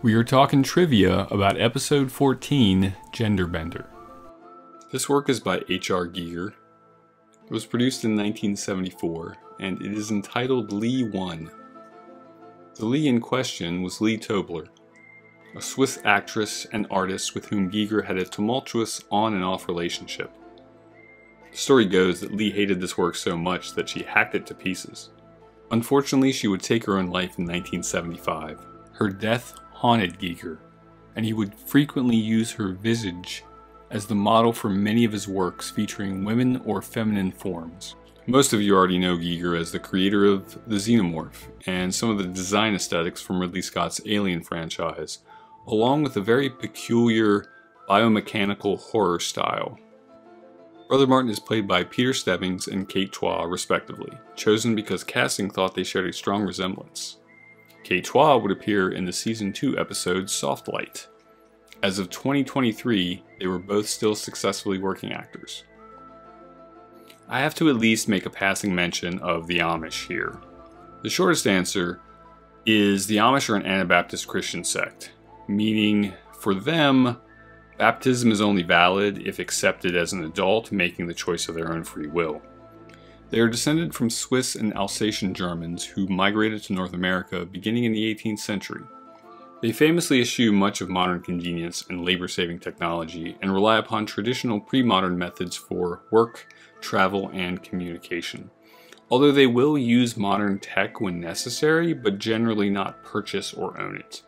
We are talking trivia about episode 14, Genderbender. This work is by H.R. Giger. It was produced in 1974, and it is entitled Lee 1. The Lee in question was Lee Tobler, a Swiss actress and artist with whom Giger had a tumultuous on and off relationship. The story goes that Lee hated this work so much that she hacked it to pieces. Unfortunately, she would take her own life in 1975. Her death haunted Giger, and he would frequently use her visage as the model for many of his works featuring women or feminine forms. Most of you already know Giger as the creator of the Xenomorph and some of the design aesthetics from Ridley Scott's Alien franchise, along with a very peculiar biomechanical horror style. Brother Martin is played by Peter Stebbings and Kate Chua, respectively, chosen because casting thought they shared a strong resemblance. Kate Chua would appear in the Season 2 episode Soft Light. As of 2023, they were both still successfully working actors. I have to at least make a passing mention of the Amish here. The shortest answer is the Amish are an Anabaptist Christian sect, meaning for them, baptism is only valid if accepted as an adult making the choice of their own free will. They are descended from Swiss and Alsatian Germans who migrated to North America beginning in the 18th century. They famously eschew much of modern convenience and labor-saving technology and rely upon traditional pre-modern methods for work, travel, and communication. Although they will use modern tech when necessary, but generally not purchase or own it.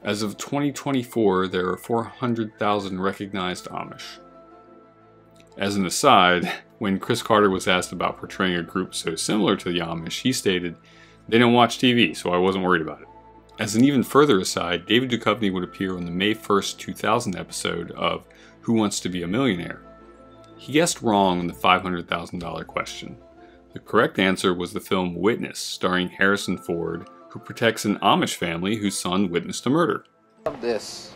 As of 2024, there are 400,000 recognized Amish. As an aside, when Chris Carter was asked about portraying a group so similar to the Amish, he stated, "They don't watch TV, so I wasn't worried about it." As an even further aside, David Duchovny would appear on the May 1st, 2000 episode of Who Wants to Be a Millionaire? He guessed wrong on the $500,000 question. The correct answer was the film Witness, starring Harrison Ford, who protects an Amish family whose son witnessed a murder. This.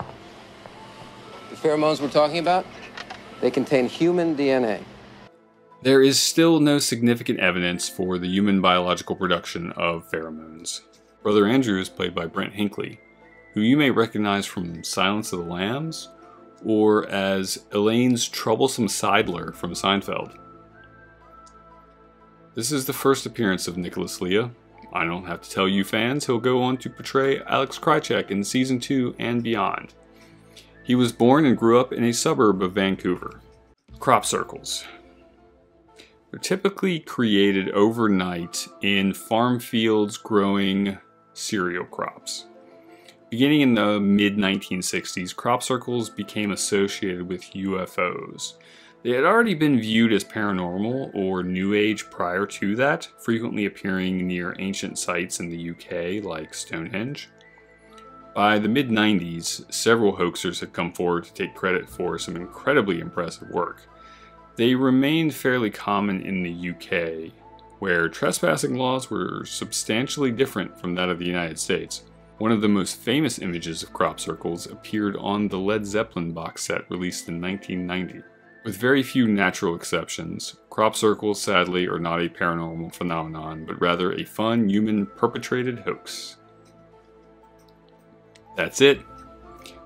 The pheromones we're talking about, they contain human DNA. There is still no significant evidence for the human biological production of pheromones. Brother Andrew is played by Brent Hinkley, who you may recognize from Silence of the Lambs, or as Elaine's troublesome sidler from Seinfeld. This is the first appearance of Nicholas Lea. I don't have to tell you fans, he'll go on to portray Alex Krycek in Season 2 and beyond. He was born and grew up in a suburb of Vancouver. Crop circles. They're typically created overnight in farm fields growing cereal crops. Beginning in the mid-1960s, crop circles became associated with UFOs. They had already been viewed as paranormal or New Age prior to that, frequently appearing near ancient sites in the UK like Stonehenge. By the mid-90s, several hoaxers had come forward to take credit for some incredibly impressive work. They remained fairly common in the UK, where trespassing laws were substantially different from that of the United States. One of the most famous images of crop circles appeared on the Led Zeppelin box set released in 1990. With very few natural exceptions, crop circles sadly are not a paranormal phenomenon, but rather a fun human-perpetrated hoax. That's it.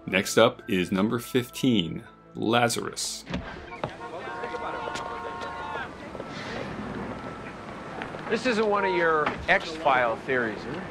Next up is number 15, Lazarus. This isn't one of your X-File theories, is it?